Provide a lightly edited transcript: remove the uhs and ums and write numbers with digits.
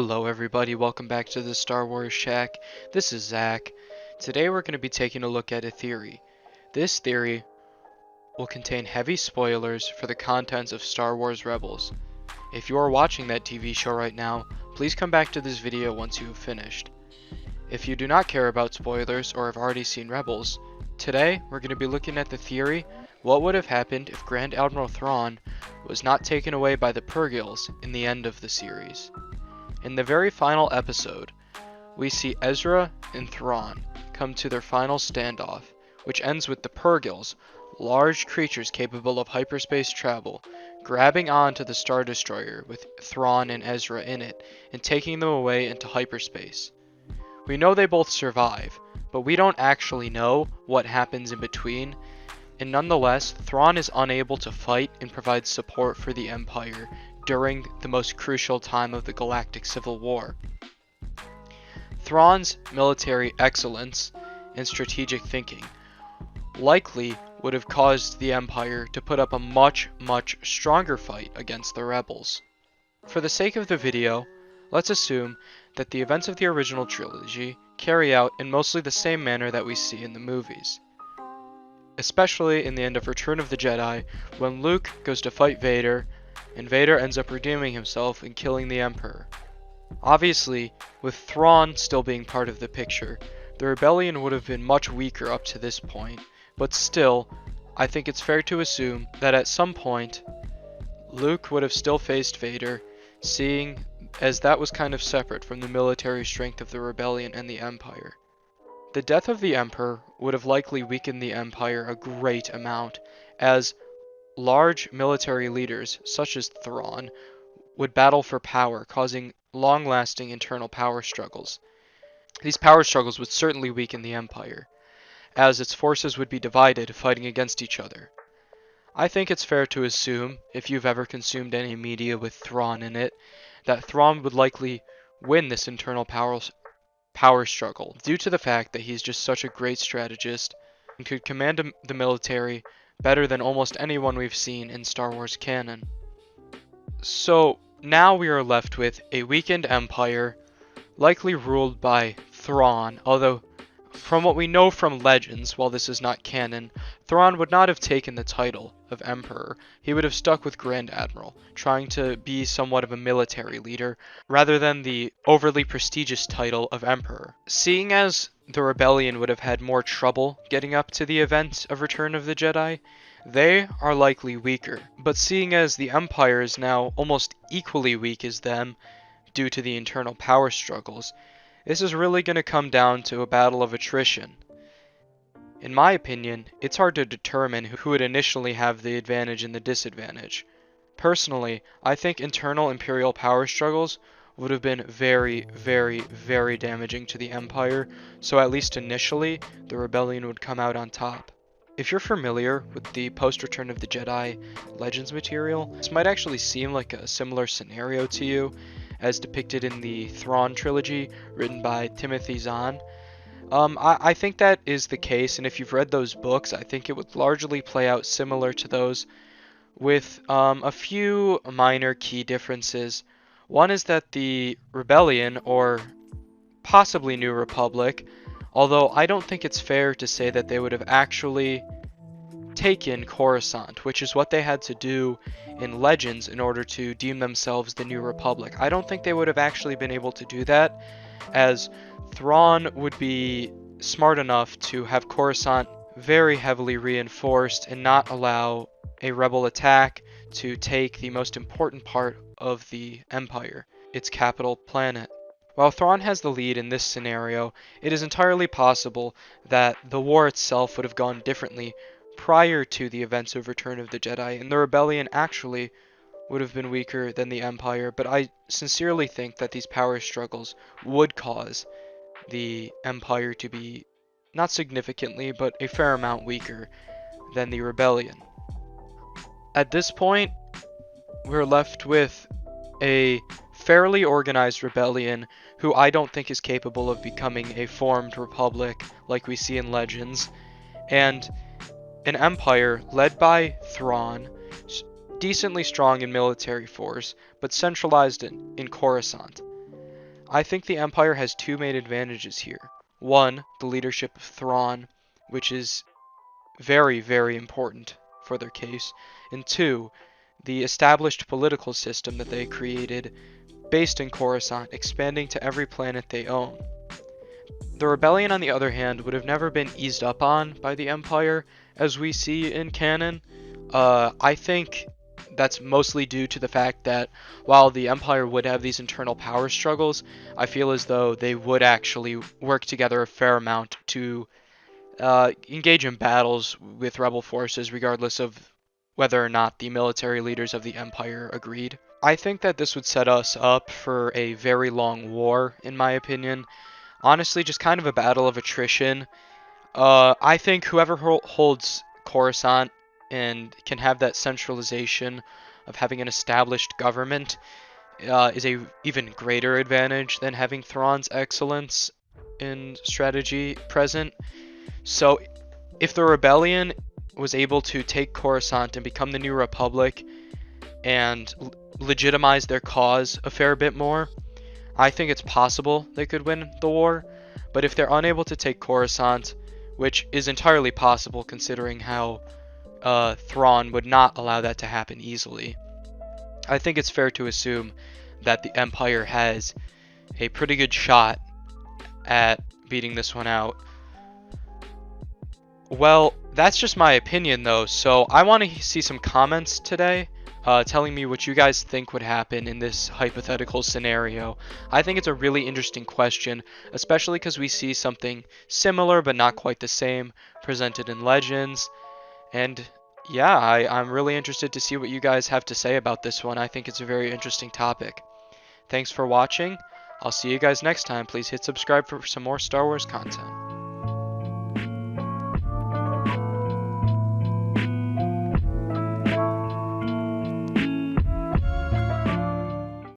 Hello everybody, welcome back to the Star Wars Shack. This is Zach. Today we're going to be taking a look at a theory. This theory will contain heavy spoilers for the contents of Star Wars Rebels. If you are watching that TV show right now, please come back to this video once you have finished. If you do not care about spoilers or have already seen Rebels, today we're going to be looking at the theory, what would have happened if Grand Admiral Thrawn was not taken away by the Purgils in the end of the series. In the very final episode, we see Ezra and Thrawn come to their final standoff, which ends with the Purgils, large creatures capable of hyperspace travel, grabbing onto the Star Destroyer with Thrawn and Ezra in it, and taking them away into hyperspace. We know they both survive, but we don't actually know what happens in between, and nonetheless, Thrawn is unable to fight and provide support for the Empire during the most crucial time of the Galactic Civil War. Thrawn's military excellence and strategic thinking likely would have caused the Empire to put up a much stronger fight against the rebels. For the sake of the video, let's assume that the events of the original trilogy carry out in mostly the same manner that we see in the movies. Especially in the end of Return of the Jedi, when Luke goes to fight Vader, and Vader ends up redeeming himself and killing the Emperor. Obviously, with Thrawn still being part of the picture, the rebellion would have been much weaker up to this point, but still, I think it's fair to assume that at some point, Luke would have still faced Vader, seeing as that was kind of separate from the military strength of the rebellion and the Empire. The death of the Emperor would have likely weakened the Empire a great amount, as large military leaders, such as Thrawn, would battle for power, causing long-lasting internal power struggles. These power struggles would certainly weaken the Empire, as its forces would be divided, fighting against each other. I think it's fair to assume, if you've ever consumed any media with Thrawn in it, that Thrawn would likely win this internal power struggle, due to the fact that he's just such a great strategist and could command the military better than almost anyone we've seen in Star Wars canon. So now we are left with a weakened empire, likely ruled by Thrawn, although from what we know from Legends, while this is not canon, Thrawn would not have taken the title of Emperor. He would have stuck with Grand Admiral, trying to be somewhat of a military leader, rather than the overly prestigious title of Emperor. Seeing as the rebellion would have had more trouble getting up to the event of Return of the Jedi, they are likely weaker. But seeing as the Empire is now almost equally weak as them, due to the internal power struggles, this is really going to come down to a battle of attrition. In my opinion, it's hard to determine who would initially have the advantage and the disadvantage. Personally, I think internal Imperial power struggles would have been very damaging to the Empire, so at least initially, the rebellion would come out on top. If you're familiar with the post-Return of the Jedi Legends material, this might actually seem like a similar scenario to you, as depicted in the Thrawn Trilogy, written by Timothy Zahn. I think that is the case, and if you've read those books, I think it would largely play out similar to those, with a few minor key differences. One is that the Rebellion, or possibly New Republic, although I don't think it's fair to say that they would have actually taken Coruscant, which is what they had to do in Legends in order to deem themselves the New Republic. I don't think they would have actually been able to do that, as Thrawn would be smart enough to have Coruscant very heavily reinforced and not allow a rebel attack to take the most important part of the Empire, its capital planet. While Thrawn has the lead in this scenario, it is entirely possible that the war itself would have gone differently prior to the events of Return of the Jedi, and the rebellion actually would have been weaker than the Empire, but I sincerely think that these power struggles would cause the Empire to be not significantly, but a fair amount weaker than the rebellion. At this point, we're left with a fairly organized rebellion who I don't think is capable of becoming a formed republic like we see in Legends, and an empire led by Thrawn, decently strong in military force, but centralized in Coruscant. I think the Empire has two main advantages here. One, the leadership of Thrawn, which is very, very important for their case. And two, the established political system that they created based in Coruscant, expanding to every planet they own. The rebellion, on the other hand, would have never been eased up on by the Empire, as we see in canon. I think that's mostly due to the fact that while the Empire would have these internal power struggles, I feel as though they would actually work together a fair amount to engage in battles with rebel forces, regardless of whether or not the military leaders of the Empire agreed. I think that this would set us up for a very long war, in my opinion. Honestly, just kind of a battle of attrition. I think whoever holds Coruscant and can have that centralization of having an established government is a even greater advantage than having Thrawn's excellence in strategy present. So, if the rebellion was able to take Coruscant and become the new Republic and legitimize their cause a fair bit more, I think it's possible they could win the war. But if they're unable to take Coruscant, which is entirely possible considering how Thrawn would not allow that to happen easily, I think it's fair to assume that the Empire has a pretty good shot at beating this one out. Well, that's just my opinion though, so I want to see some comments today telling me what you guys think would happen in this hypothetical scenario. I think it's a really interesting question, especially because we see something similar but not quite the same presented in Legends. And yeah, I'm really interested to see what you guys have to say about this one. I think it's a very interesting topic. Thanks for watching. I'll see you guys next time. Please hit subscribe for some more Star Wars content.